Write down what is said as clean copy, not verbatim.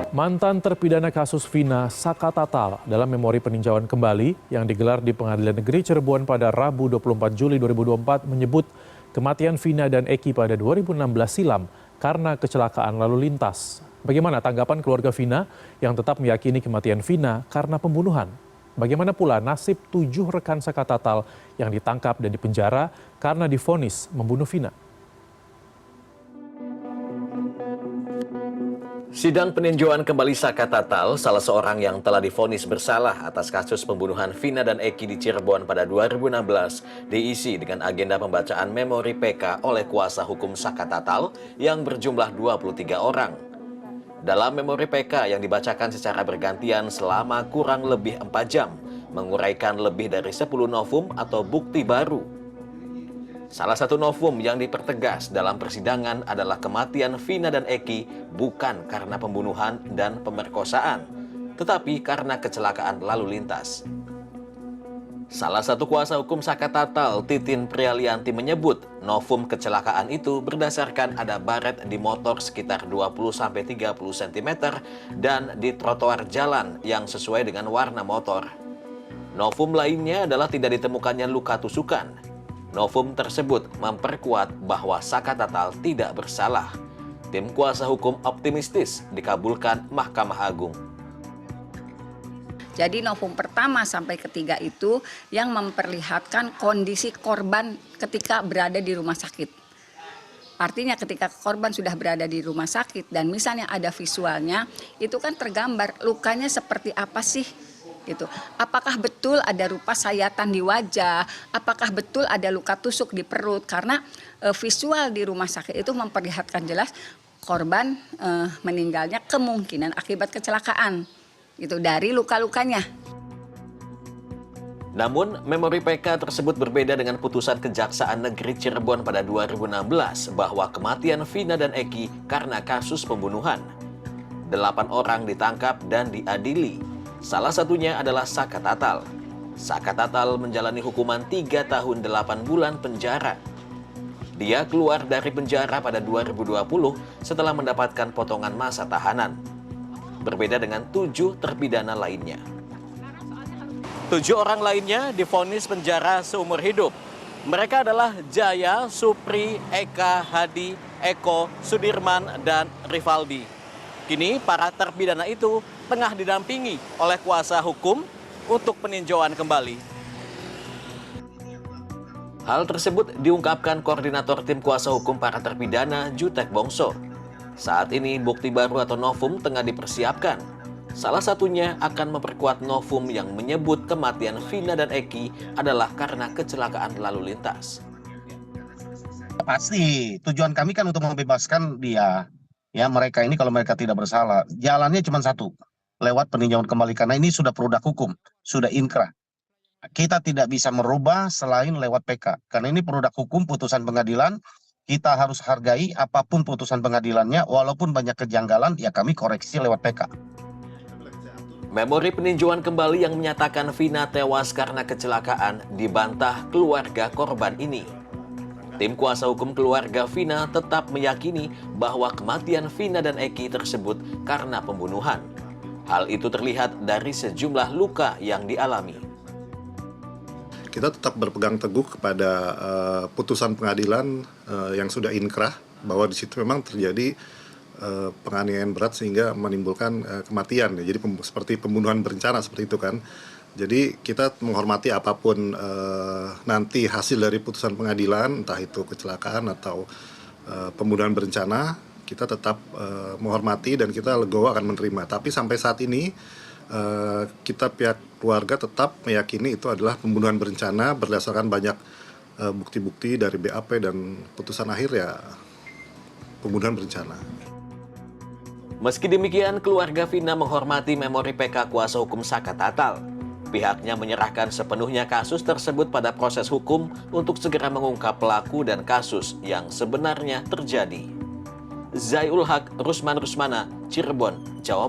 Mantan terpidana kasus Vina Sakatatal dalam memori peninjauan kembali yang digelar di Pengadilan Negeri Cirebon pada Rabu 24 Juli 2024 menyebut kematian Vina dan Eki pada 2016 silam karena kecelakaan lalu lintas. Bagaimana tanggapan keluarga Vina yang tetap meyakini kematian Vina karena pembunuhan? Bagaimana pula nasib 7 rekan Sakatatal yang ditangkap dan dipenjara karena divonis membunuh Vina? Sidang peninjauan kembali Sakatatal, salah seorang yang telah divonis bersalah atas kasus pembunuhan Vina dan Eki di Cirebon pada 2016, diisi dengan agenda pembacaan memori PK oleh kuasa hukum Sakatatal yang berjumlah 23 orang. Dalam memori PK yang dibacakan secara bergantian selama kurang lebih 4 jam, menguraikan lebih dari 10 novum atau bukti baru. Salah satu novum yang dipertegas dalam persidangan adalah kematian Vina dan Eki bukan karena pembunuhan dan pemerkosaan, tetapi karena kecelakaan lalu lintas. Salah satu kuasa hukum Sakatatal, Titin Prialianti, menyebut novum kecelakaan itu berdasarkan ada baret di motor sekitar 20-30 cm dan di trotoar jalan yang sesuai dengan warna motor. Novum lainnya adalah tidak ditemukannya luka tusukan. Novum tersebut memperkuat bahwa Sakatatal tidak bersalah. Tim kuasa hukum optimistis dikabulkan Mahkamah Agung. Jadi novum pertama sampai ketiga itu yang memperlihatkan kondisi korban ketika berada di rumah sakit. Artinya ketika korban sudah berada di rumah sakit dan misalnya ada visualnya, itu kan tergambar lukanya seperti apa sih? Gitu. Apakah betul ada rupa sayatan di wajah, apakah betul ada luka tusuk di perut, karena visual di rumah sakit itu memperlihatkan jelas korban meninggalnya kemungkinan akibat kecelakaan gitu dari luka-lukanya. Namun, memori PK tersebut berbeda dengan putusan Kejaksaan Negeri Cirebon pada 2016 bahwa kematian Vina dan Eki karena kasus pembunuhan. 8 orang ditangkap dan diadili. Salah satunya adalah Sakatatal. Sakatatal menjalani hukuman 3 tahun 8 bulan penjara. Dia keluar dari penjara pada 2020 setelah mendapatkan potongan masa tahanan. Berbeda dengan 7 terpidana lainnya. 7 orang lainnya divonis penjara seumur hidup. Mereka adalah Jaya, Supri, Eka, Hadi, Eko, Sudirman, dan Rivaldi. Kini para terpidana itu tengah didampingi oleh kuasa hukum untuk peninjauan kembali. Hal tersebut diungkapkan Koordinator Tim Kuasa Hukum para terpidana, Jutek Bongso. Saat ini bukti baru atau novum tengah dipersiapkan. Salah satunya akan memperkuat novum yang menyebut kematian Vina dan Eki adalah karena kecelakaan lalu lintas. Pasti tujuan kami kan untuk membebaskan dia. Ya, mereka ini kalau mereka tidak bersalah, jalannya cuma satu, lewat peninjauan kembali, karena ini sudah produk hukum, sudah inkrah. Kita tidak bisa merubah selain lewat PK, karena ini produk hukum, putusan pengadilan, kita harus hargai apapun putusan pengadilannya, walaupun banyak kejanggalan, ya kami koreksi lewat PK. Memori peninjauan kembali yang menyatakan Vina tewas karena kecelakaan dibantah keluarga korban ini. Tim kuasa hukum keluarga Vina tetap meyakini bahwa kematian Vina dan Eki tersebut karena pembunuhan. Hal itu terlihat dari sejumlah luka yang dialami. Kita tetap berpegang teguh kepada putusan pengadilan yang sudah inkrah, bahwa di situ memang terjadi penganiayaan berat sehingga menimbulkan kematian. Jadi seperti pembunuhan berencana seperti itu kan. Jadi kita menghormati apapun nanti hasil dari putusan pengadilan, entah itu kecelakaan atau pembunuhan berencana, kita tetap menghormati dan kita legowo akan menerima. Tapi sampai saat ini kita pihak keluarga tetap meyakini itu adalah pembunuhan berencana berdasarkan banyak bukti-bukti dari BAP dan putusan akhir ya pembunuhan berencana. Meski demikian, keluarga Vina menghormati memori PK kuasa hukum Sakatatal. Pihaknya menyerahkan sepenuhnya kasus tersebut pada proses hukum untuk segera mengungkap pelaku dan kasus yang sebenarnya terjadi. Zaiul Haq, Rusman Rusmana, Cirebon, Jawa Barat.